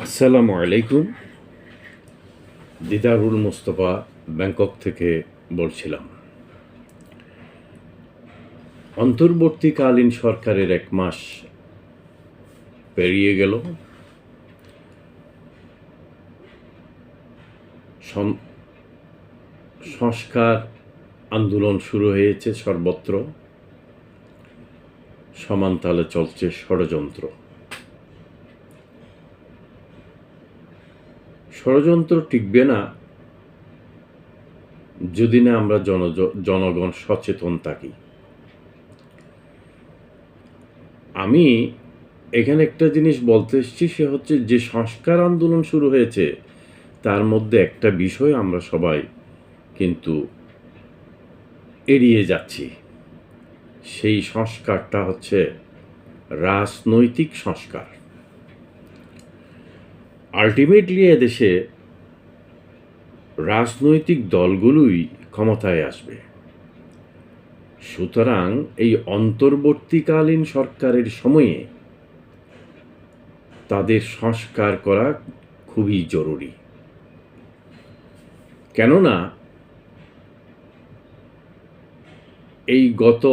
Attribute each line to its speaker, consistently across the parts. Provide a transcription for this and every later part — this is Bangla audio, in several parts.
Speaker 1: আসসালামু আলাইকুম। দিদারুল মুস্তফা ব্যাংকক থেকে বলছিলাম। অন্তর্বর্তীকালীন সরকারের 1 মাস পেরিয়ে গেল। সংস্কার আন্দোলন শুরু হয়েছে সর্বত্র। সমান তালে চলছে ষড়যন্ত্র। ষড়যন্ত্র টিকবে না যদি না আমরা জনগণ সচেতন থাকি। আমি এখানে একটা জিনিস বলতে এসেছি, সে হচ্ছে যে সংস্কার আন্দোলন শুরু হয়েছে তার মধ্যে একটা বিষয় আমরা সবাই কিন্তু এড়িয়ে যাচ্ছি। সেই সংস্কারটা হচ্ছে রাজনৈতিক সংস্কার। আলটিমেটলি এদেশে রাজনৈতিক দলগুলোই ক্ষমতায় আসবে। সুতরাং এই অন্তর্বর্তীকালীন সরকারের সময়ে তাদের সংস্কার করা খুবই জরুরি। কেননা এই গত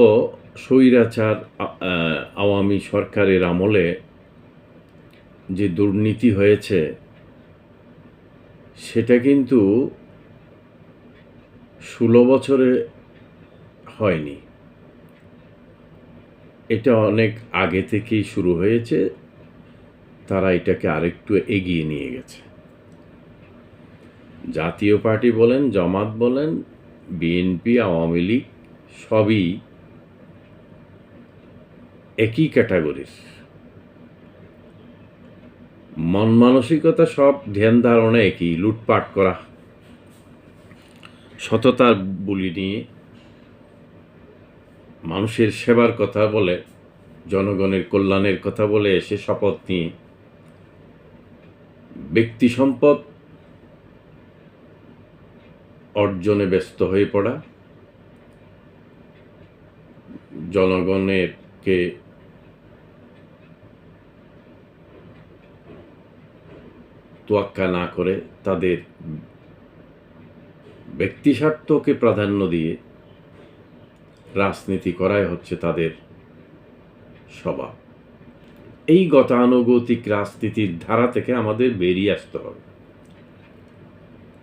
Speaker 1: স্বৈরাচার আওয়ামী সরকারের আমলে যে দুর্নীতি হয়েছে সেটা কিন্তু 16 বছরে হয়নি। এটা অনেক আগে থেকেই শুরু হয়েছে। তারা এটাকে আরেকটু এগিয়ে নিয়ে গেছে। জাতীয় পার্টি বলেন, জামাত বলেন, বিএনপি, আওয়ামী লীগ সবই একই ক্যাটাগরির। মন মানসিকতা সব, ধ্যান ধারণা একই, লুটপাট করা, সততার বুলি নিয়ে মানুষের সেবার কথা বলে, জনগণের কল্যাণের কথা বলে এসে শপথ নিয়ে ব্যক্তি সম্পদ অর্জনে ব্যস্ত হয়ে পড়া, জনগণেরকে তোয়াক্কা না করে তাদের ব্যক্তি স্বার্থকে প্রাধান্য দিয়ে রাজনীতি করাই হচ্ছে তাদের স্বভাব। এই গতানুগতিক রাজনীতির ধারা থেকে আমাদের বেরিয়ে আসতে হবে।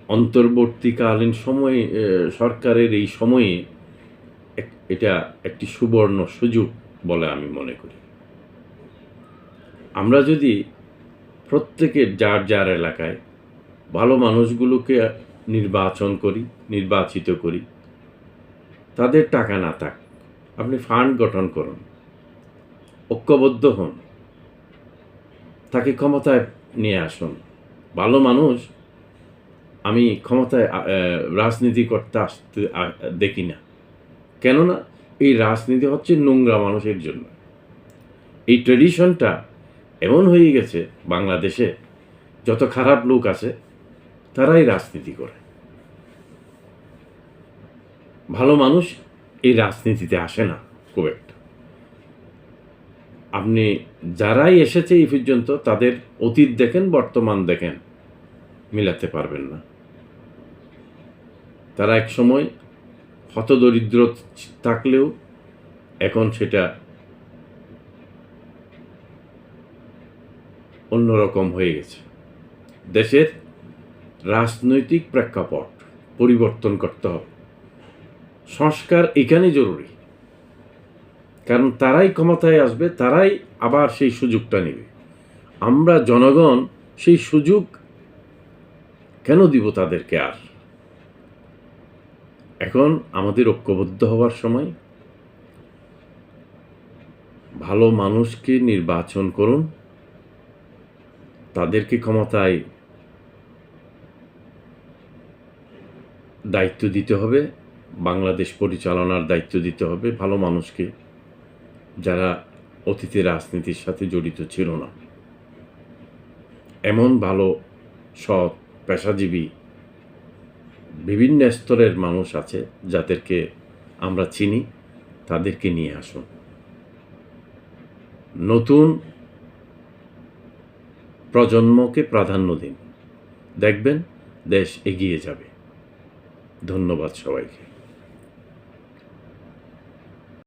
Speaker 1: অন্তর্বর্তীকালীন সময়ে সরকারের এই সময়ে এটা একটি সুবর্ণ সুযোগ বলে আমি মনে করি। আমরা যদি প্রত্যেকের যার যার এলাকায় ভালো মানুষগুলোকে নির্বাচিত করি, তাদের টাকা না থাক, আপনি ফান্ড গঠন করুন, ঐক্যবদ্ধ হন, তাকে ক্ষমতায় নিয়ে আসুন। ভালো মানুষ আমি ক্ষমতায় রাজনীতি করতে আসতে দেখি না। কেননা এই রাজনীতি হচ্ছে নোংরা মানুষের জন্য। এই ট্রেডিশনটা এমন হয়ে গেছে বাংলাদেশে, যত খারাপ লোক আছে তারাই রাজনীতি করে। ভালো মানুষ এই রাজনীতিতে আসে না খুব একটা। আপনি যারাই এসেছে এই পর্যন্ত তাদের অতীত দেখেন, বর্তমান দেখেন, মিলাতে পারবেন না। তারা এক সময় হতদরিদ্র থাকলেও এখন সেটা অন্যরকম হয়ে গেছে। দেশের রাজনৈতিক প্রেক্ষাপট পরিবর্তন করতে হবে। সংস্কার এখানে জরুরি, কারণ তারাই ক্ষমতায় আসবে, তারাই আবার সেই সুযোগটা নেবে। আমরা জনগণ সেই সুযোগ কেন দিব তাদেরকে? আর এখন আমাদের ঐক্যবদ্ধ হওয়ার সময়। ভালো মানুষকে নির্বাচন করুন, তাদেরকে ক্ষমতায় দায়িত্ব দিতে হবে, বাংলাদেশ পরিচালনার দায়িত্ব দিতে হবে ভালো মানুষকে, যারা অতীতে রাজনীতির সাথে জড়িত ছিল না। এমন ভালো সৎ পেশাজীবী বিভিন্ন স্তরের মানুষ আছে যাদেরকে আমরা চিনি, তাদেরকে নিয়ে আসুন। নতুন প্রজন্মকে প্রাধান্য দিন, দেখবেন দেশ এগিয়ে যাবে। ধন্যবাদ সবাইকে।